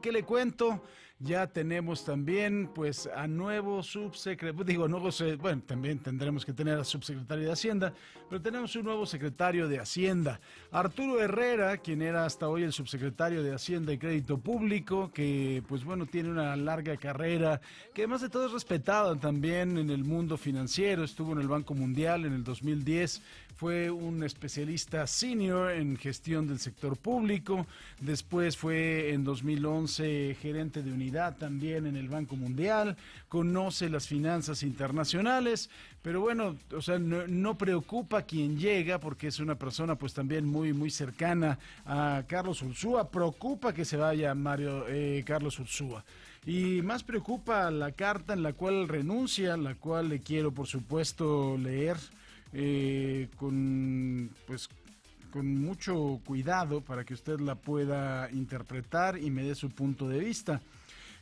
¿qué le cuento? Ya tenemos también pues a nuevo subsecretario, bueno, también tendremos que tener a subsecretario de Hacienda, pero tenemos un nuevo secretario de Hacienda, Arturo Herrera, quien era hasta hoy el subsecretario de Hacienda y Crédito Público, que pues bueno, tiene una larga carrera, que además de todo es respetada también en el mundo financiero, estuvo en el Banco Mundial en el 2010, fue un especialista senior en gestión del sector público, después fue en 2011 gerente de unidad también en el Banco Mundial, conoce las finanzas internacionales, pero bueno, o sea, no preocupa quien llega porque es una persona pues también muy cercana a Carlos Ursúa, preocupa que se vaya Carlos Ursúa. Y más preocupa la carta en la cual renuncia, la cual le quiero por supuesto leer con mucho cuidado para que usted la pueda interpretar y me dé su punto de vista.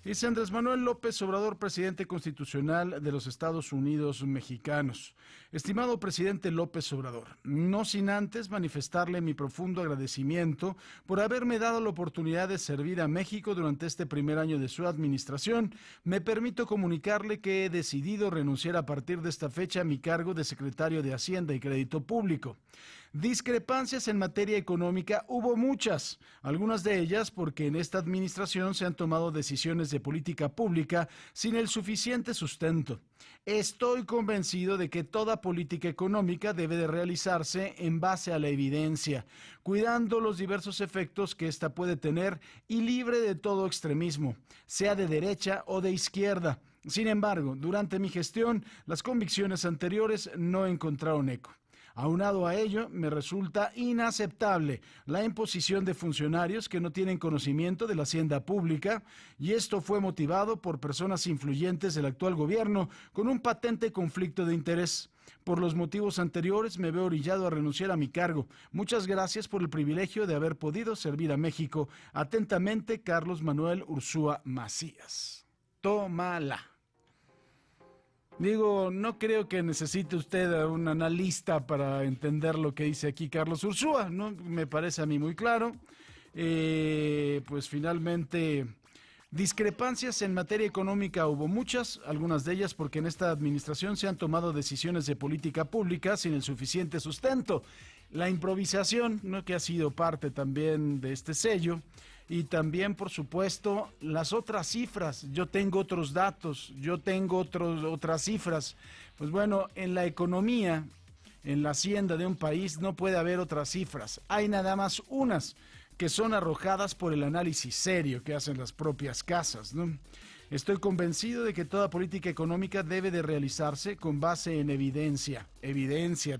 Dice Andrés Manuel López Obrador, presidente constitucional de los Estados Unidos mexicanos. Estimado presidente López Obrador, no sin antes manifestarle mi profundo agradecimiento por haberme dado la oportunidad de servir a México durante este primer año de su administración, me permito comunicarle que he decidido renunciar a partir de esta fecha a mi cargo de secretario de Hacienda y Crédito Público. Discrepancias en materia económica hubo muchas, algunas de ellas porque en esta administración se han tomado decisiones de política pública sin el suficiente sustento. Estoy convencido de que toda política económica debe de realizarse en base a la evidencia, cuidando los diversos efectos que ésta puede tener y libre de todo extremismo, sea de derecha o de izquierda. Sin embargo, durante mi gestión, las convicciones anteriores no encontraron eco. Aunado a ello, me resulta inaceptable la imposición de funcionarios que no tienen conocimiento de la hacienda pública, y esto fue motivado por personas influyentes del actual gobierno con un patente conflicto de interés. Por los motivos anteriores, me veo orillado a renunciar a mi cargo. Muchas gracias por el privilegio de haber podido servir a México. Atentamente, Carlos Manuel Ursúa Macías. Tómala. Digo, no creo que necesite usted a un analista para entender lo que dice aquí Carlos Ursúa, ¿no? Me parece a mí muy claro. Pues finalmente, discrepancias en materia económica hubo muchas, algunas de ellas porque en esta administración se han tomado decisiones de política pública sin el suficiente sustento. La improvisación, ¿no?, que ha sido parte también de este sello, y también, por supuesto, las otras cifras. Yo tengo otros datos, otras cifras. Pues bueno, en la economía, en la hacienda de un país no puede haber otras cifras. Hay nada más unas que son arrojadas por el análisis serio que hacen las propias casas, ¿no? Estoy convencido de que toda política económica debe de realizarse con base en evidencia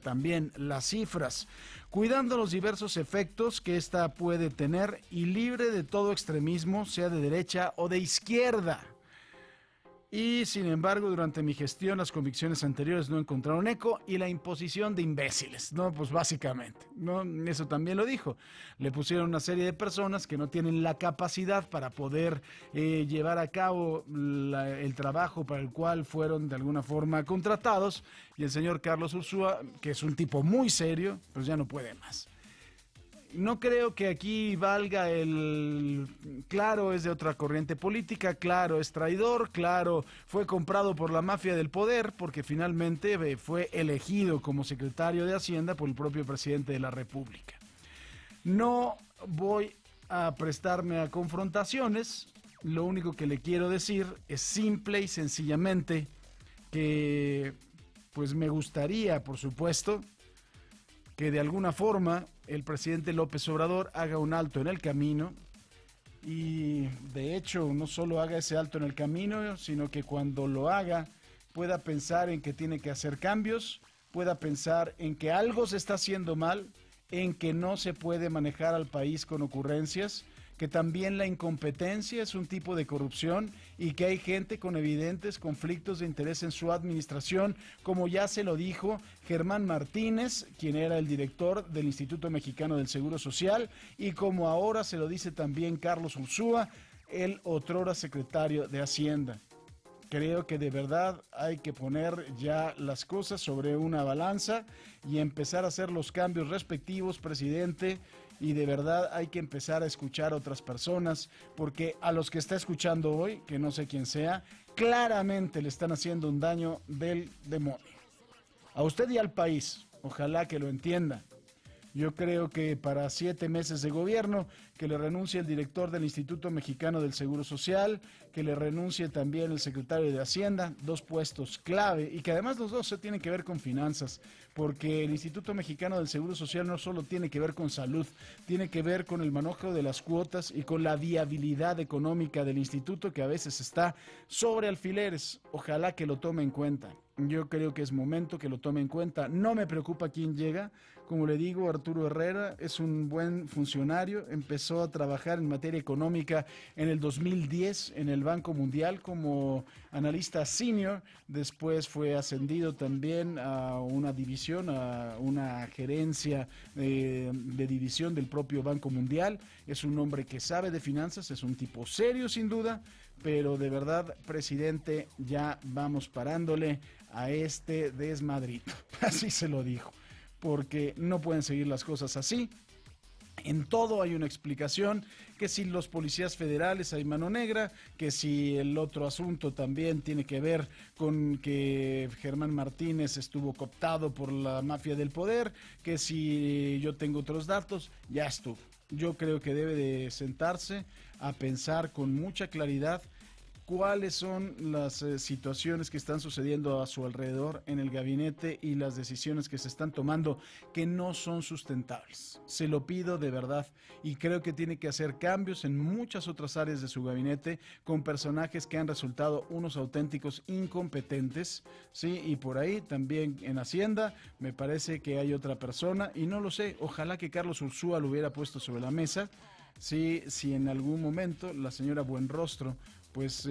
también, las cifras, cuidando los diversos efectos que ésta puede tener y libre de todo extremismo, sea de derecha o de izquierda. Y sin embargo, durante mi gestión las convicciones anteriores no encontraron eco y la imposición de imbéciles, ¿no? Pues básicamente, ¿no? Eso también lo dijo. Le pusieron una serie de personas que no tienen la capacidad para poder llevar a cabo el trabajo para el cual fueron de alguna forma contratados, y el señor Carlos Ursúa, que es un tipo muy serio, pues ya no puede más. No creo que aquí valga claro, es de otra corriente política, claro, es traidor, claro, fue comprado por la mafia del poder, porque finalmente fue elegido como secretario de Hacienda por el propio presidente de la República. No voy a prestarme a confrontaciones, lo único que le quiero decir es simple y sencillamente que pues me gustaría, por supuesto, que de alguna forma el presidente López Obrador haga un alto en el camino, y de hecho no solo haga ese alto en el camino, sino que cuando lo haga pueda pensar en que tiene que hacer cambios, pueda pensar en que algo se está haciendo mal, en que no se puede manejar al país con ocurrencias, que también la incompetencia es un tipo de corrupción y que hay gente con evidentes conflictos de interés en su administración, como ya se lo dijo Germán Martínez, quien era el director del Instituto Mexicano del Seguro Social, y como ahora se lo dice también Carlos Ursúa, el otrora secretario de Hacienda. Creo que de verdad hay que poner ya las cosas sobre una balanza y empezar a hacer los cambios respectivos, presidente, y de verdad hay que empezar a escuchar a otras personas, porque a los que está escuchando hoy, que no sé quién sea, claramente le están haciendo un daño del demonio. A usted y al país, ojalá que lo entienda. Yo creo que para 7 meses de gobierno, que le renuncie el director del Instituto Mexicano del Seguro Social, que le renuncie también el secretario de Hacienda, 2 puestos clave, y que además los dos se tienen que ver con finanzas, porque el Instituto Mexicano del Seguro Social no solo tiene que ver con salud, tiene que ver con el manejo de las cuotas y con la viabilidad económica del instituto, que a veces está sobre alfileres. Ojalá que lo tome en cuenta. Yo creo que es momento que lo tome en cuenta. No me preocupa quién llega. Como le digo, Arturo Herrera es un buen funcionario. Empezó a trabajar en materia económica en el 2010 en el Banco Mundial como analista senior. Después fue ascendido también a una división, a una gerencia de división del propio Banco Mundial. Es un hombre que sabe de finanzas, es un tipo serio sin duda, pero de verdad, presidente, ya vamos parándole a este desmadrito. Así se lo dijo, porque no pueden seguir las cosas así. En todo hay una explicación, que si los policías federales hay mano negra, que si el otro asunto también tiene que ver con que Germán Martínez estuvo cooptado por la mafia del poder, que si yo tengo otros datos, ya estuvo. Yo creo que debe de sentarse a pensar con mucha claridad cuáles son las situaciones que están sucediendo a su alrededor en el gabinete y las decisiones que se están tomando que no son sustentables. Se lo pido de verdad y creo que tiene que hacer cambios en muchas otras áreas de su gabinete con personajes que han resultado unos auténticos incompetentes, ¿sí? Y por ahí también en Hacienda me parece que hay otra persona y no lo sé, ojalá que Carlos Ursúa lo hubiera puesto sobre la mesa, ¿sí? Si en algún momento la señora Buenrostro pues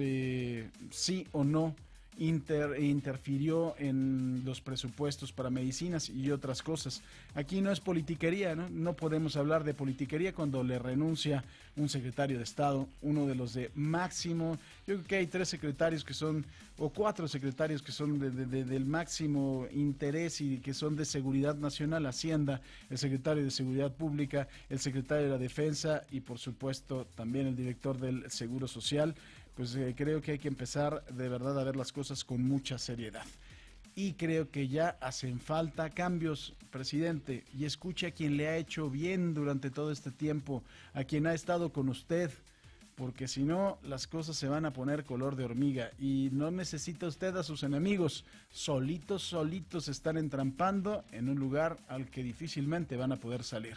sí o no interfirió en los presupuestos para medicinas y otras cosas. Aquí no es politiquería, ¿no? No podemos hablar de politiquería cuando le renuncia un secretario de Estado, uno de los de máximo. Yo creo que hay 3 secretarios que son, o 4 secretarios que son del máximo interés y que son de seguridad nacional: Hacienda, el secretario de Seguridad Pública, el secretario de la Defensa y por supuesto también el director del Seguro Social. Pues creo que hay que empezar de verdad a ver las cosas con mucha seriedad. Y creo que ya hacen falta cambios, presidente, y escuche a quien le ha hecho bien durante todo este tiempo, a quien ha estado con usted, porque si no, las cosas se van a poner color de hormiga y no necesita usted a sus enemigos. Solitos se están entrampando en un lugar al que difícilmente van a poder salir.